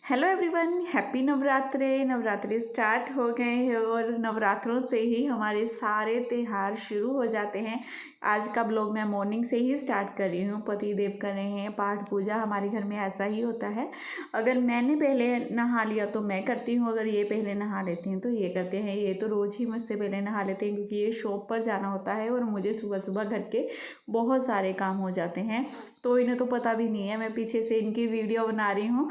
Hello everyone, happy नवरात्रे। नवरात्रे start हो गए हैं और नवरात्रों से ही हमारे सारे त्यौहार शुरू हो जाते हैं। आज का ब्लॉग मैं मॉर्निंग से ही स्टार्ट कर रही हूँ। पति देव कर रहे हैं पाठ पूजा। हमारे घर में ऐसा ही होता है, अगर मैंने पहले नहा लिया तो मैं करती हूँ, अगर ये पहले नहा लेते हैं तो ये करते हैं। ये तो रोज़ ही मुझसे पहले नहा लेते हैं क्योंकि ये शॉप पर जाना होता है और मुझे सुबह सुबह घर के बहुत सारे काम हो जाते हैं, तो इन्हें तो पता भी नहीं है। मैं पीछे से इनकी वीडियो बना रही हूँ।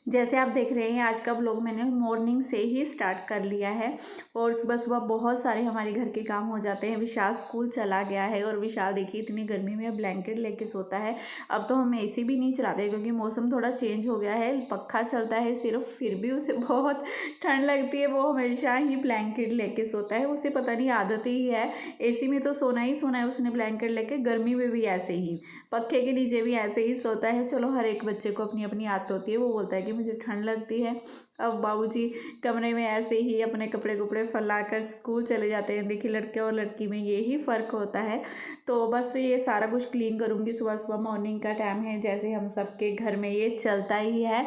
जैसे आप देख रहे हैं, आज का ब्लॉग मैंने मॉर्निंग से ही स्टार्ट कर लिया है और सुबह सुबह बहुत सारे हमारे घर के काम हो जाते हैं। विशाल स्कूल चला गया है और विशाल देखिए इतनी गर्मी में ब्लैंकेट लेके सोता है। अब तो हम एसी भी नहीं चलाते क्योंकि मौसम थोड़ा चेंज हो गया है, पंखा चलता है सिर्फ, फिर भी उसे बहुत ठंड लगती है। वो हमेशा ही ब्लैंकेट लेके सोता है, उसे पता नहीं आदत ही है। एसी में तो सोना ही सोना है उसने ब्लैंकेट लेके, गर्मी में भी ऐसे ही, पंखे के नीचे भी ऐसे ही सोता है। चलो, हर एक बच्चे को अपनी अपनी आदत होती है। वो बोलता है कि मुझे ठंड लगती है। अब बाबूजी कमरे में ऐसे ही अपने कपड़े फैलाकर स्कूल चले जाते हैं। देखिए, लड़के और लड़की में यही फ़र्क होता है। तो बस ये सारा कुछ क्लीन करूँगी। सुबह सुबह मॉर्निंग का टाइम है, जैसे हम सबके घर में ये चलता ही है।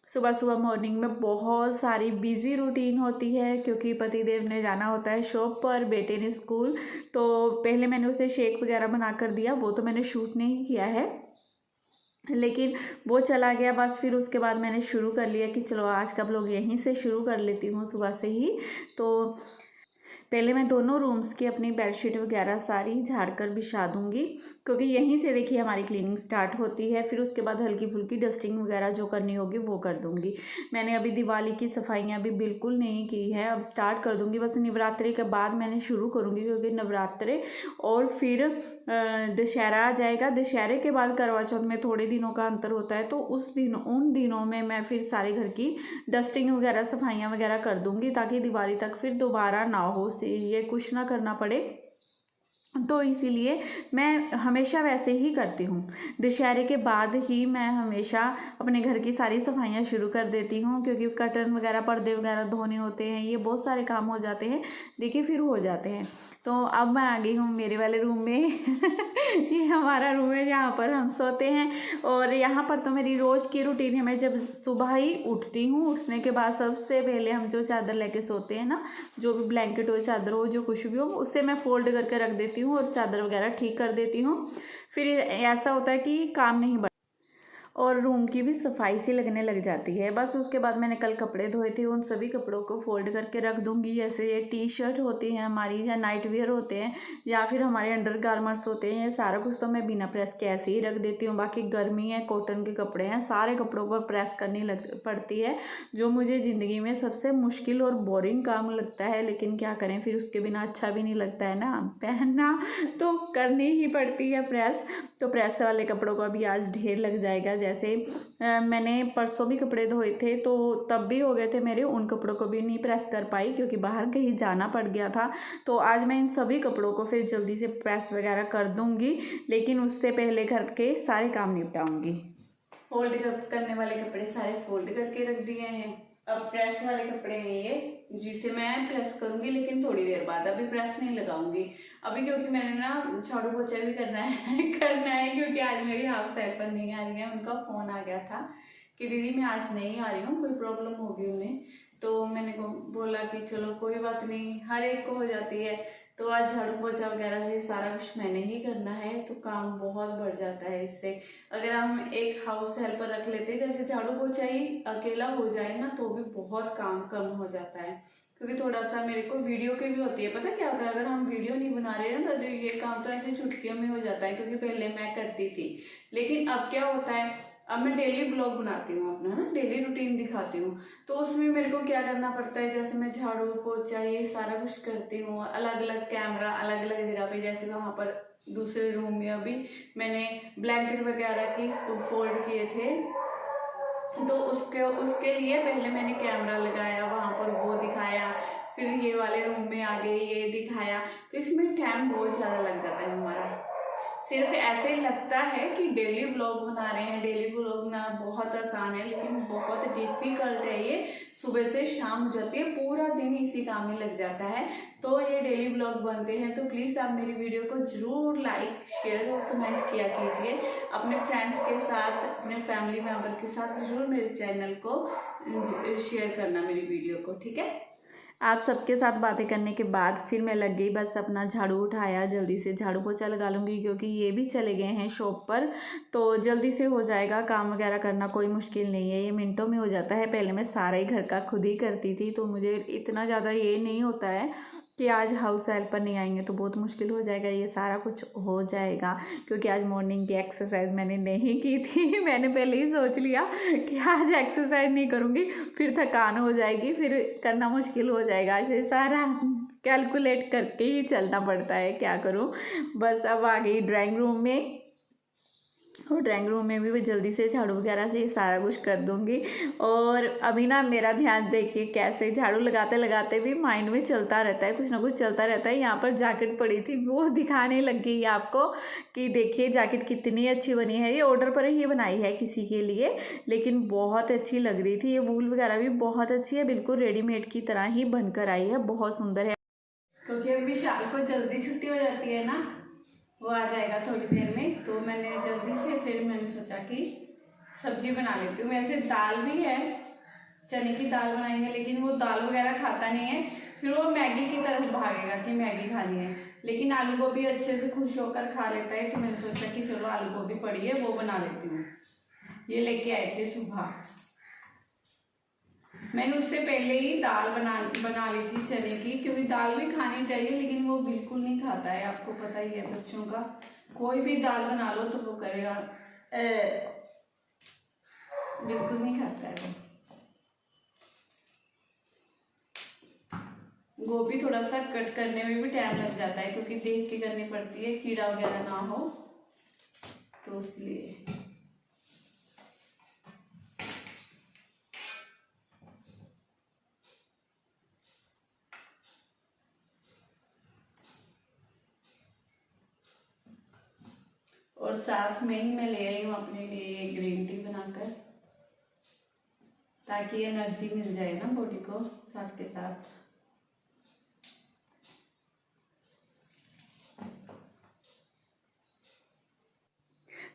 सुबह सुबह मॉर्निंग में बहुत सारी बिजी रूटीन होती है क्योंकि पतिदेव ने जाना होता है शॉप पर, बेटे ने स्कूल। तो पहले मैंने उसे शेक वगैरह बना कर दिया, वो तो मैंने शूट नहीं किया है, लेकिन वो चला गया बस। फिर उसके बाद मैंने शुरू कर लिया कि चलो आज का ब्लॉग यहीं से शुरू कर लेती हूँ सुबह से ही। तो पहले मैं दोनों रूम्स की अपनी बेडशीट वगैरह सारी झाड़ कर बिछा दूँगी क्योंकि यहीं से देखिए हमारी क्लीनिंग स्टार्ट होती है। फिर उसके बाद हल्की फुल्की डस्टिंग वगैरह जो करनी होगी वो कर दूँगी। मैंने अभी दिवाली की सफाइयाँ भी बिल्कुल नहीं की है, अब स्टार्ट कर दूँगी। बस नवरात्रि के बाद मैंने शुरू करूँगी क्योंकि नवरात्रे और फिर दशहरा आ जाएगा। दशहरे के बाद करवा चौथ में थोड़े दिनों का अंतर होता है, तो उन दिनों में मैं फिर सारे घर की डस्टिंग वगैरह सफाइयाँ वगैरह कर दूँगी ताकि दिवाली तक फिर दोबारा ना हो, ये कुछ ना करना पड़े। तो इसीलिए मैं हमेशा वैसे ही करती हूँ। दशहरे के बाद ही मैं हमेशा अपने घर की सारी सफाइयाँ शुरू कर देती हूँ क्योंकि कर्टन वगैरह, पर्दे वगैरह धोने होते हैं, ये बहुत सारे काम हो जाते हैं, देखिए फिर हो जाते हैं। तो अब मैं आ गई हूँ मेरे वाले रूम में ये हमारा रूम है जहाँ पर हम सोते हैं। और यहाँ पर तो मेरी रोज़ की रूटीन है, मैं जब सुबह ही उठती हूँ, उठने के बाद सबसे पहले हम जो चादर लेके सोते हैं ना, जो भी ब्लैंकेट हो, चादर हो, जो कुछ भी हो, उससे मैं फोल्ड करके रख देती हूँ और चादर वगैरह ठीक कर देती हूँ। फिर ऐसा होता है कि काम नहीं बढ़ता और रूम की भी सफाई सी लगने लग जाती है। बस उसके बाद मैंने कल कपड़े धोए थे, उन सभी कपड़ों को फोल्ड करके रख दूंगी। जैसे ये टी शर्ट होती हैं हमारी, या नाइट वियर होते हैं, या फिर हमारे अंडर गारमेंट्स होते हैं, ये सारा कुछ तो मैं बिना प्रेस के ऐसे ही रख देती हूँ। बाकी गर्मी है, कॉटन के कपड़े हैं, सारे कपड़ों पर प्रेस करनी पड़ती है, जो मुझे ज़िंदगी में सबसे मुश्किल और बोरिंग काम लगता है। लेकिन क्या करें, फिर उसके बिना अच्छा भी नहीं लगता है ना पहनना, तो करनी ही पड़ती है प्रेस। तो प्रेस वाले कपड़ों का भी आज ढेर लग जाएगा। जैसे मैंने परसों भी कपड़े धोए थे तो तब भी हो गए थे मेरे, उन कपड़ों को भी नहीं प्रेस कर पाई क्योंकि बाहर कहीं जाना पड़ गया था। तो आज मैं इन सभी कपड़ों को फिर जल्दी से प्रेस वगैरह कर दूंगी, लेकिन उससे पहले घर के सारे काम निपटाऊंगी। फोल्ड करने वाले कपड़े सारे फोल्ड करके रख दिए हैं। अब प्रेस वाले कपड़े हैं ये, जिसे मैं प्रेस करूंगी लेकिन थोड़ी देर बाद, अभी प्रेस नहीं लगाऊंगी अभी, क्योंकि मैंने ना झाड़ू पोछा भी करना है करना है क्योंकि आज मेरी हाउस हेल्पर नहीं आ रही है। उनका फोन आ गया था कि दीदी मैं आज नहीं आ रही हूँ, कोई प्रॉब्लम होगी उन्हें। तो मैंने बोला कि चलो कोई बात नहीं, हर एक को हो जाती है। तो आज झाड़ू पोछा वगैरह से सारा कुछ मैंने ही करना है, तो काम बहुत बढ़ जाता है इससे। अगर हम एक हाउस हेल्पर रख लेते, जैसे झाड़ू पोछा ही अकेला हो जाए ना, तो भी बहुत काम कम हो जाता है। क्योंकि थोड़ा सा मेरे को वीडियो की भी होती है, पता क्या होता है, अगर हम वीडियो नहीं बना रहे ना तो ये काम तो ऐसे चुटकियों में हो जाता है, क्योंकि पहले मैं करती थी। लेकिन अब क्या होता है, अब मैं डेली ब्लॉग बनाती हूँ अपना ना, डेली रूटीन दिखाती हूँ, तो उसमें मेरे को क्या करना पड़ता है, जैसे मैं झाड़ू पोछा ये सारा कुछ करती हूँ, अलग अलग कैमरा अलग अलग जगह पे, जैसे वहाँ पर दूसरे रूम में अभी मैंने ब्लैंकेट वगैरह की फोल्ड किए थे, तो उसके लिए पहले मैंने कैमरा लगाया, वहाँ पर वो दिखाया, फिर ये वाले रूम में आ गए, ये दिखाया। तो इसमें टाइम बहुत ज़्यादा लग जाता है हमारा। सिर्फ ऐसे लगता है कि डेली व्लॉग बना रहे हैं। डेली व्लॉग बनाना बहुत आसान है, लेकिन बहुत डिफिकल्ट है ये। सुबह से शाम हो जाती है, पूरा दिन इसी काम में लग जाता है। तो ये डेली व्लॉग बनते हैं, तो प्लीज़ आप मेरी वीडियो को ज़रूर लाइक, शेयर और कमेंट किया कीजिए। अपने फ्रेंड्स के साथ, अपने फैमिली मेम्बर के साथ ज़रूर मेरे चैनल को शेयर करना, मेरी वीडियो को, ठीक है। आप सबके साथ बातें करने के बाद फिर मैं लग गई, बस अपना झाड़ू उठाया, जल्दी से झाड़ू पोछा लगा लूँगी क्योंकि ये भी चले गए हैं शॉप पर, तो जल्दी से हो जाएगा। काम वगैरह करना कोई मुश्किल नहीं है, ये मिनटों में हो जाता है। पहले मैं सारा ही घर का खुद ही करती थी, तो मुझे इतना ज़्यादा ये नहीं होता है कि आज हाउस हेल्पर नहीं आएंगे तो बहुत मुश्किल हो जाएगा। ये सारा कुछ हो जाएगा क्योंकि आज मॉर्निंग की एक्सरसाइज मैंने नहीं की थी। मैंने पहले ही सोच लिया कि आज एक्सरसाइज नहीं करूँगी, फिर थकान हो जाएगी, फिर करना मुश्किल हो जाएगा। ऐसे सारा कैलकुलेट करके ही चलना पड़ता है, क्या करूँ। बस अब आ गई ड्राइंग रूम में, और ड्राइंग रूम में भी जल्दी से झाड़ू वगैरह से सारा कुछ कर दूँगी। और अभी ना मेरा ध्यान देखिए कैसे झाड़ू लगाते लगाते भी माइंड में चलता रहता है, कुछ ना कुछ चलता रहता है। यहाँ पर जैकेट पड़ी थी, वो दिखाने लग गई आपको कि देखिए जैकेट कितनी अच्छी बनी है। ये ऑर्डर पर ही बनाई है किसी के लिए, लेकिन बहुत अच्छी लग रही थी। ये वूल वगैरह भी बहुत अच्छी है, बिल्कुल रेडीमेड की तरह ही बनकर आई है, बहुत सुंदर है। क्योंकि अभी विशाल को जल्दी छुट्टी हो जाती है ना, वो आ जाएगा थोड़ी देर में, तो मैंने जल्दी से फिर मैंने सोचा कि सब्जी बना लेती हूँ। वैसे दाल भी है, चने की दाल बनाई है, लेकिन वो दाल वगैरह खाता नहीं है, फिर वो मैगी की तरफ भागेगा कि मैगी खानी है। लेकिन आलू गोभी अच्छे से खुश होकर खा लेता है, तो मैंने सोचा कि चलो आलू गोभी पड़ी है वो बना लेती हूँ। ये लेके आए थे सुबह, मैंने उससे पहले ही दाल बना ली थी चने की, क्योंकि दाल भी खानी चाहिए, लेकिन वो बिल्कुल नहीं खाता है। आपको पता ही है बच्चों का, कोई भी दाल बना लो तो वो करेगा, बिल्कुल नहीं खाता है वो। गोभी थोड़ा सा कट करने में भी टाइम लग जाता है, क्योंकि देख के करनी पड़ती है, कीड़ा वगैरह ना हो, तो इसलिए। और साथ में ही मैं ले आई हूँ अपने लिए ग्रीन टी बनाकर, ताकि एनर्जी मिल जाए ना बॉडी को साथ के साथ।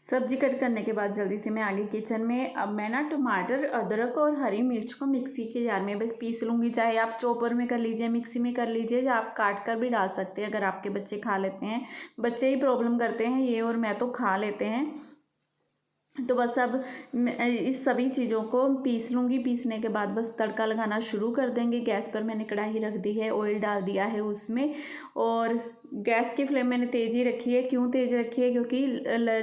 सब्जी कट करने के बाद जल्दी से मैं आ गई किचन में। अब मैं ना टमाटर, अदरक और हरी मिर्च को मिक्सी के जार में बस पीस लूँगी। चाहे आप चॉपर में कर लीजिए, मिक्सी में कर लीजिए, या आप काट कर भी डाल सकते हैं अगर आपके बच्चे खा लेते हैं। बच्चे ही प्रॉब्लम करते हैं ये, और मैं तो खा लेते हैं। तो बस अब इस सभी चीज़ों को पीस लूँगी। पीसने के बाद बस तड़का लगाना शुरू कर देंगे। गैस पर मैंने कढ़ाई रख दी है, ऑयल डाल दिया है उसमें, और गैस की फ्लेम मैंने तेज़ ही रखी है। क्यों तेज़ रखी है? क्योंकि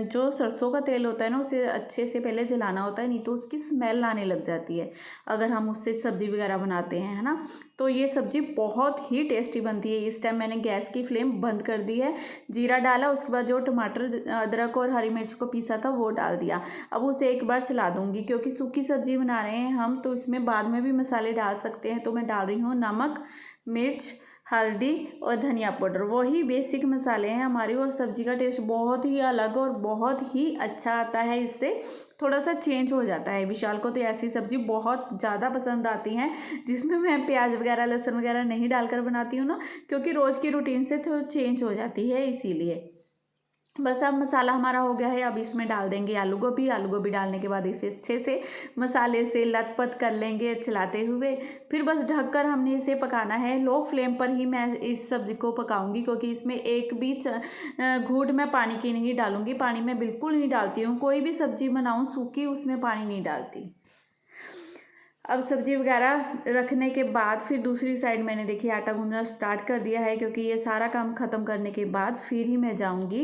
जो सरसों का तेल होता है ना, उसे अच्छे से पहले जलाना होता है, नहीं तो उसकी स्मेल आने लग जाती है अगर हम उससे सब्ज़ी वगैरह बनाते हैं, है ना। तो ये सब्ज़ी बहुत ही टेस्टी बनती है। इस टाइम मैंने गैस की फ्लेम बंद कर दी है। जीरा डाला, उसके बाद जो टमाटर, अदरक और हरी मिर्च को पीसा था वो डाल दिया। अब उसे एक बार चला दूँगी, क्योंकि सूखी सब्ज़ी बना रहे हैं हम, तो इसमें बाद में भी मसाले डाल सकते हैं। तो मैं डाल रही हूँ नमक, मिर्च, हल्दी और धनिया पाउडर। वही बेसिक मसाले हैं हमारी, और सब्ज़ी का टेस्ट बहुत ही अलग और बहुत ही अच्छा आता है। इससे थोड़ा सा चेंज हो जाता है। विशाल को तो ऐसी सब्ज़ी बहुत ज़्यादा पसंद आती हैं जिसमें मैं प्याज वगैरह, लहसुन वगैरह नहीं डालकर बनाती हूँ ना, क्योंकि रोज़ की रूटीन से थोड़ा चेंज हो जाती है, इसीलिए। बस अब मसाला हमारा हो गया है। अब इसमें डाल देंगे आलू गोभी। आलू गोभी डालने के बाद इसे अच्छे से मसाले से लथपथ कर लेंगे चलाते हुए। फिर बस ढककर हमने इसे पकाना है। लो फ्लेम पर ही मैं इस सब्ज़ी को पकाऊंगी, क्योंकि इसमें एक भी घूंट मैं पानी की नहीं डालूंगी। पानी मैं बिल्कुल नहीं डालती हूँ, कोई भी सब्ज़ी बनाऊँ सूखी, उसमें पानी नहीं डालती। अब सब्ज़ी वगैरह रखने के बाद फिर दूसरी साइड मैंने देखिए आटा गूंदना स्टार्ट कर दिया है, क्योंकि ये सारा काम ख़त्म करने के बाद फिर ही मैं जाऊँगी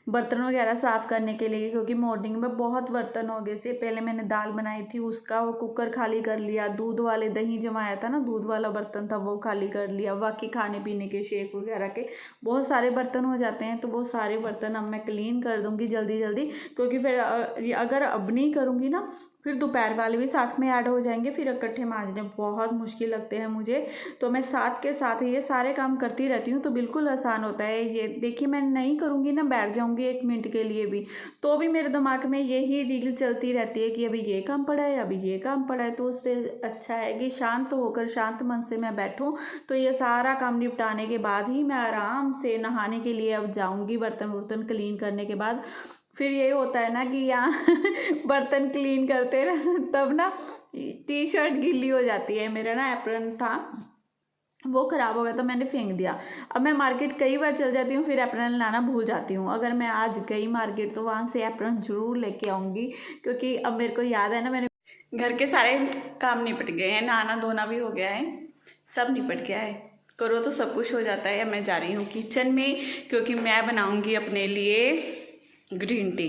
बर्तन वगैरह साफ़ करने के लिए, क्योंकि मॉर्निंग में बहुत बर्तन हो गए से। पहले मैंने दाल बनाई थी, उसका वो कुकर खाली कर लिया, दूध वाले दही जमाया था ना, दूध वाला बर्तन था वो खाली कर लिया, बाकी खाने पीने के शेक वगैरह के बहुत सारे बर्तन हो जाते हैं। तो वो सारे बर्तन अब मैं क्लीन कर दूँगी जल्दी जल्दी, क्योंकि फिर अगर अब नहीं करूँगी ना फिर दोपहर वाले भी साथ में ऐड हो जाएंगे, फिर इकट्ठे मांजने बहुत मुश्किल लगते हैं मुझे। तो मैं साथ के साथ ये सारे काम करती रहती हूँ, तो बिल्कुल आसान होता है। ये देखिए मैं नहीं करूँगी ना, बैठ जाऊँगी 1 मिनट के लिए भी, तो भी मेरे दिमाग में यही रील चलती रहती है कि अभी ये काम पड़ा है, अभी ये काम पड़ा है। तो उससे अच्छा है कि शांत होकर शांत मन से मैं बैठूँ, तो ये सारा काम निपटाने के बाद ही मैं आराम से नहाने के लिए अब जाऊँगी। बर्तन वर्तन क्लीन करने के बाद फिर ये होता है ना कि यहाँ बर्तन क्लीन करते रह तब ना टी शर्ट गीली हो जाती है। मेरा ना एप्रन था वो ख़राब हो गया तो मैंने फेंक दिया। अब मैं मार्केट कई बार चल जाती हूँ, फिर एप्रन लाना भूल जाती हूँ। अगर मैं आज गई मार्केट तो वहाँ से एप्रन ज़रूर लेके आऊँगी, क्योंकि अब मेरे को याद है ना, मैंने घर के सारे काम निपट गए हैं, नहाना धोना भी हो गया है, सब निपट गया है। करो तो सब कुछ हो जाता है। मैं जा रही हूँ किचन में, क्योंकि मैं बनाऊँगी अपने लिए ग्रीन टी।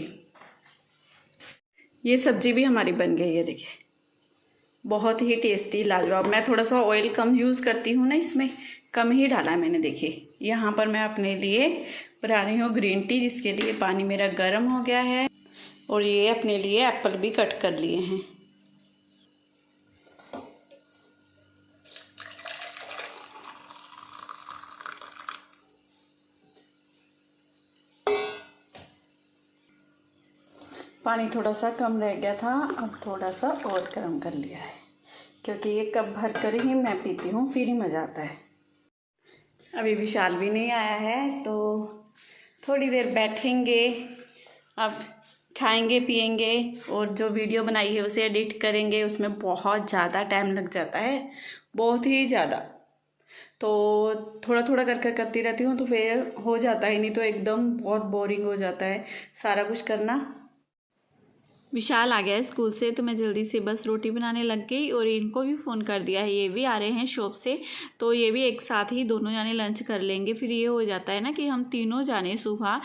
ये सब्जी भी हमारी बन गई है, देखिए बहुत ही टेस्टी लाजवाब। मैं थोड़ा सा ऑयल कम यूज़ करती हूँ ना, इसमें कम ही डाला है मैंने। देखिए यहाँ पर मैं अपने लिए बना रही हूँ ग्रीन टी, जिसके लिए पानी मेरा गर्म हो गया है। और ये अपने लिए एप्पल भी कट कर लिए हैं। पानी थोड़ा सा कम रह गया था, अब थोड़ा सा और गर्म कर लिया है, क्योंकि ये कप भर कर ही मैं पीती हूँ, फिर ही मज़ा आता है। अभी विशाल भी नहीं आया है, तो थोड़ी देर बैठेंगे, अब खाएंगे पिएंगे, और जो वीडियो बनाई है उसे एडिट करेंगे। उसमें बहुत ज़्यादा टाइम लग जाता है, बहुत ही ज़्यादा। तो थोड़ा थोड़ा कर करती रहती हूँ, तो फिर हो जाता है, नहीं तो एकदम बहुत बोरिंग हो जाता है सारा कुछ करना। विशाल आ गया है स्कूल से, तो मैं जल्दी से बस रोटी बनाने लग गई, और इनको भी फ़ोन कर दिया है, ये भी आ रहे हैं शॉप से, तो ये भी एक साथ ही दोनों जाने लंच कर लेंगे। फिर ये हो जाता है ना कि हम तीनों जाने सुबह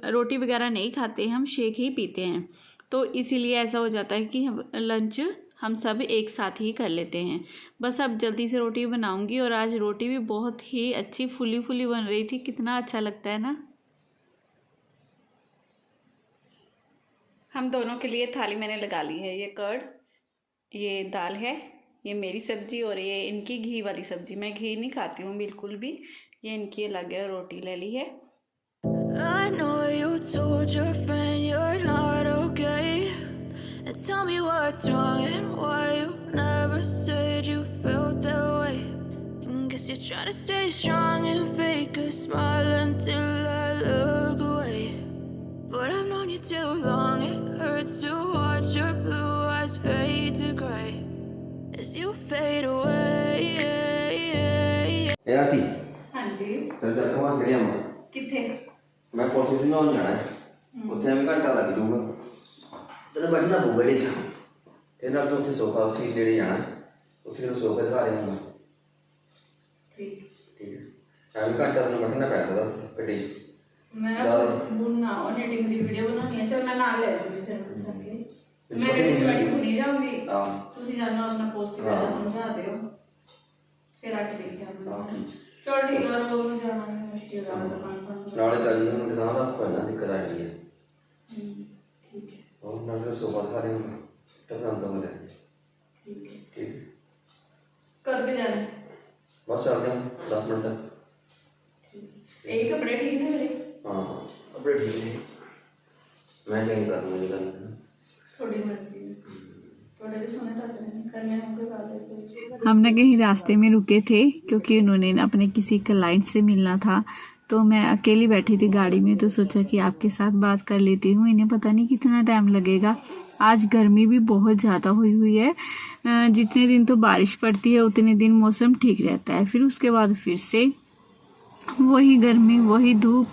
रोटी वगैरह नहीं खाते, हम शेक ही पीते हैं, तो इसीलिए ऐसा हो जाता है कि लंच हम सब एक साथ ही कर लेते हैं। बस अब जल्दी से रोटी बनाऊँगी, और आज रोटी भी बहुत ही अच्छी फुली फुली बन रही थी, कितना अच्छा लगता है ना। हम दोनों के लिए थाली मैंने लगा ली है। ये कर्ड, ये दाल है, ये मेरी सब्जी, और ये इनकी घी वाली सब्जी। मैं घी नहीं खाती हूँ बिल्कुल भी, ये इनकी अलग है। रोटी ले ली है। I know you told your friend you're not okay, and tell me what's wrong and why you never said you felt that way. Guess you're trying to stay strong and fake a smile until I look away. But I've known you too long, it hurts to watch your blue eyes fade to gray as you fade away. ए आती हाँ जी। तेरे घर कहाँ खड़े हम? किथे? मैं process में होने जाना है। उत्थे हमें घंटा लग जाऊगा। तेरे बैठना पऊगा बड़े चा। तेरे नाल तो उत्थे सोफा उसी लेने जाना है। उत्थे तेरे सोफा दिखा रहे हैं। ठीक। ठीक है। हमें घंटा तो बैठना पैसा था पेटी। मैं बुनना और एडिटिंग की वीडियो बनानी है। चल मैं नाल ले लूंगी फिर जाके। मैं भी छोटी बुनी जाऊंगी। हां। तुसी जाना अपना पोस्ट वगैरह समझा दियो। फिर आके देख आऊंगा। चल ठीक है, और वो जाना मुश्किल है दुकान पर। नाले चल जी, मैं दुकान दा कोई ना दिक्कत आ रही है। ठीक है। और नाले सोफा दिखा रहे हैं। टपरान तो बोले। ठीक है। ठीक है। कर के जाना। बस चलते हैं 10 मिनट तक। एक कपड़े ठीक है मेरे? हाँ कपड़े ठीक है। मैं चेंज कर दूँगी कल। थोड़ी मर्जी है। थोड़े भी सोने जाते हैं, करने होंगे बात। हम ना कहीं रास्ते में रुके थे, क्योंकि उन्होंने ना अपने किसी क्लाइंट से मिलना था, तो मैं अकेली बैठी थी गाड़ी में, तो सोचा कि आपके साथ बात कर लेती हूँ। इन्हें पता नहीं कितना टाइम लगेगा। आज गर्मी भी बहुत ज़्यादा हुई है। जितने दिन तो बारिश पड़ती है उतने दिन मौसम ठीक रहता है, फिर उसके बाद फिर से वही गर्मी वही धूप।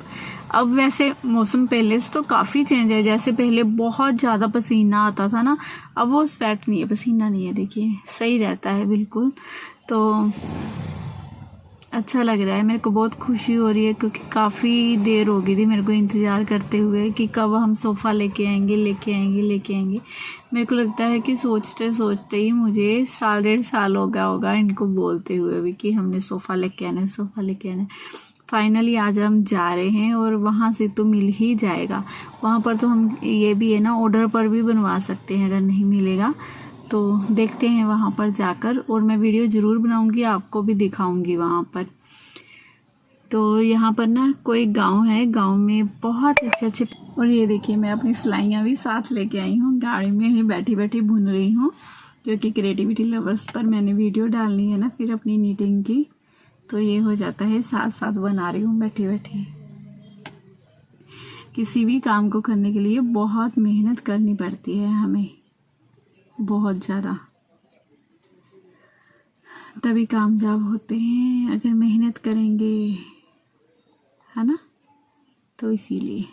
अब वैसे मौसम पहले से तो काफ़ी चेंज है, जैसे पहले बहुत ज़्यादा पसीना आता था ना, अब वो स्वेट नहीं है, पसीना नहीं है, देखिए सही रहता है बिल्कुल। तो अच्छा लग रहा है, मेरे को बहुत खुशी हो रही है क्योंकि काफ़ी देर हो गई थी मेरे को इंतज़ार करते हुए कि कब हम सोफ़ा लेके आएंगे। मेरे को लगता है कि सोचते सोचते ही मुझे 1.5 साल हो गया होगा इनको बोलते हुए भी कि हमने सोफ़ा लेके आना है। फाइनली आज हम जा रहे हैं और वहाँ से तो मिल ही जाएगा। वहाँ पर तो हम ये भी है ना, ऑर्डर पर भी बनवा सकते हैं अगर नहीं मिलेगा तो। देखते हैं वहाँ पर जाकर, और मैं वीडियो ज़रूर बनाऊँगी, आपको भी दिखाऊँगी वहाँ पर। तो यहाँ पर ना कोई गांव है, गांव में बहुत अच्छे, और ये देखिए मैं अपनी सिलाइयाँ भी साथ लेके आई हूँ, गाड़ी में ही बैठी बैठी बुन रही हूँ क्योंकि क्रिएटिविटी लवर्स पर मैंने वीडियो डालनी है ना फिर अपनी नीटिंग की, तो ये हो जाता है साथ साथ बना रही हूँ बैठी बैठी। किसी भी काम को करने के लिए बहुत मेहनत करनी पड़ती है हमें, बहुत ज़्यादा, तभी कामयाब होते हैं अगर मेहनत करेंगे, है ना। तो इसीलिए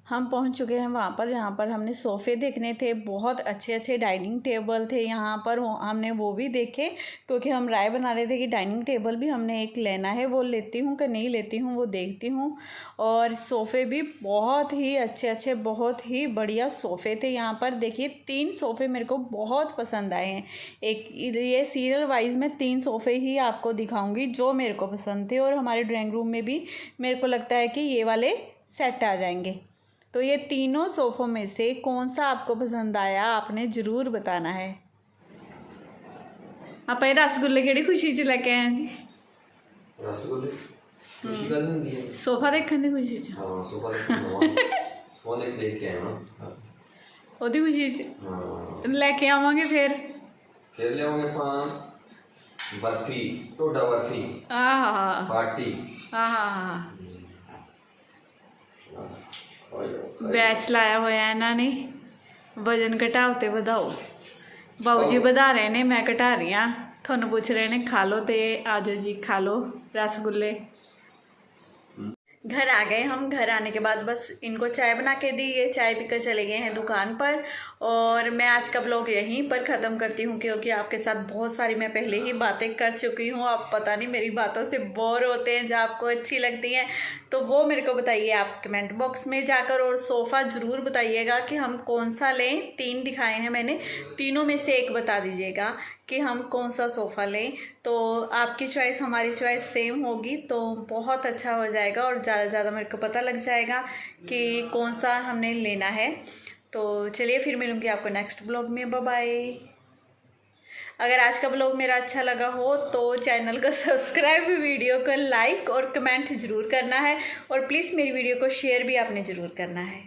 हम पहुंच चुके हैं वहाँ पर जहाँ पर हमने सोफ़े देखने थे। बहुत अच्छे डाइनिंग टेबल थे यहाँ पर, हमने वो भी देखे क्योंकि हम राय बना रहे थे कि डाइनिंग टेबल भी हमने एक लेना है, वो लेती हूँ कि नहीं लेती हूँ वो देखती हूँ। और सोफ़े भी बहुत ही अच्छे बहुत ही बढ़िया सोफ़े थे यहाँ पर। देखिए 3 सोफ़े मेरे को बहुत पसंद आए हैं। एक ये सीरियल वाइज में 3 सोफ़े ही आपको दिखाऊँगी जो मेरे को पसंद थे, और हमारे ड्राइंग रूम में भी मेरे को लगता है कि ये वाले सेट आ जाएंगे। तो ये तीनों सोफ़ों में से कौन सा आपको पसंद आया आपने ज़रूर बताना है। आप ये रसगुल्ले केड़ी खुशी च लेके आए जी? रसगुल्ले खुशी का नहीं होती है, सोफ़ा देखने की खुशी च। हाँ सोफा देख के आए ना ओदी खुशी च। हाँ लेके आवांगे फिर ले आऊंगे बर्फी टोडा बर्फी पार्टी बैच लाया होया इन्हां ने वजन घटाओ ते वधाओ। बाबू जी वधा रहे ने, मैं घटा रही हाँ। थानू पूछ रहे ने खा लो, तो आ जाओ जी खा लो रसगुल्ले। घर आ गए हम। घर आने के बाद बस इनको चाय बना के दी, ये चाय पीकर चले गए हैं दुकान पर। और मैं आज का ब्लॉग यहीं पर ख़त्म करती हूँ क्योंकि आपके साथ बहुत सारी मैं पहले ही बातें कर चुकी हूँ। आप पता नहीं मेरी बातों से बोर होते हैं, जो आपको अच्छी लगती हैं तो वो मेरे को बताइए आप कमेंट बॉक्स में जाकर। और सोफ़ा ज़रूर बताइएगा कि हम कौन सा लें। 3 दिखाए हैं मैंने, तीनों में से एक बता दीजिएगा कि हम कौन सा सोफ़ा लें। तो आपकी चॉइस हमारी चॉइस सेम होगी तो बहुत अच्छा हो जाएगा और ज़्यादा से ज़्यादा मेरे को पता लग जाएगा कि कौन सा हमने लेना है। तो चलिए फिर मिलूँगी आपको नेक्स्ट ब्लॉग में। Bye bye. अगर आज का ब्लॉग मेरा अच्छा लगा हो तो चैनल को सब्सक्राइब, वीडियो को लाइक और कमेंट ज़रूर करना है, और प्लीज़ मेरी वीडियो को शेयर भी आपने ज़रूर करना है।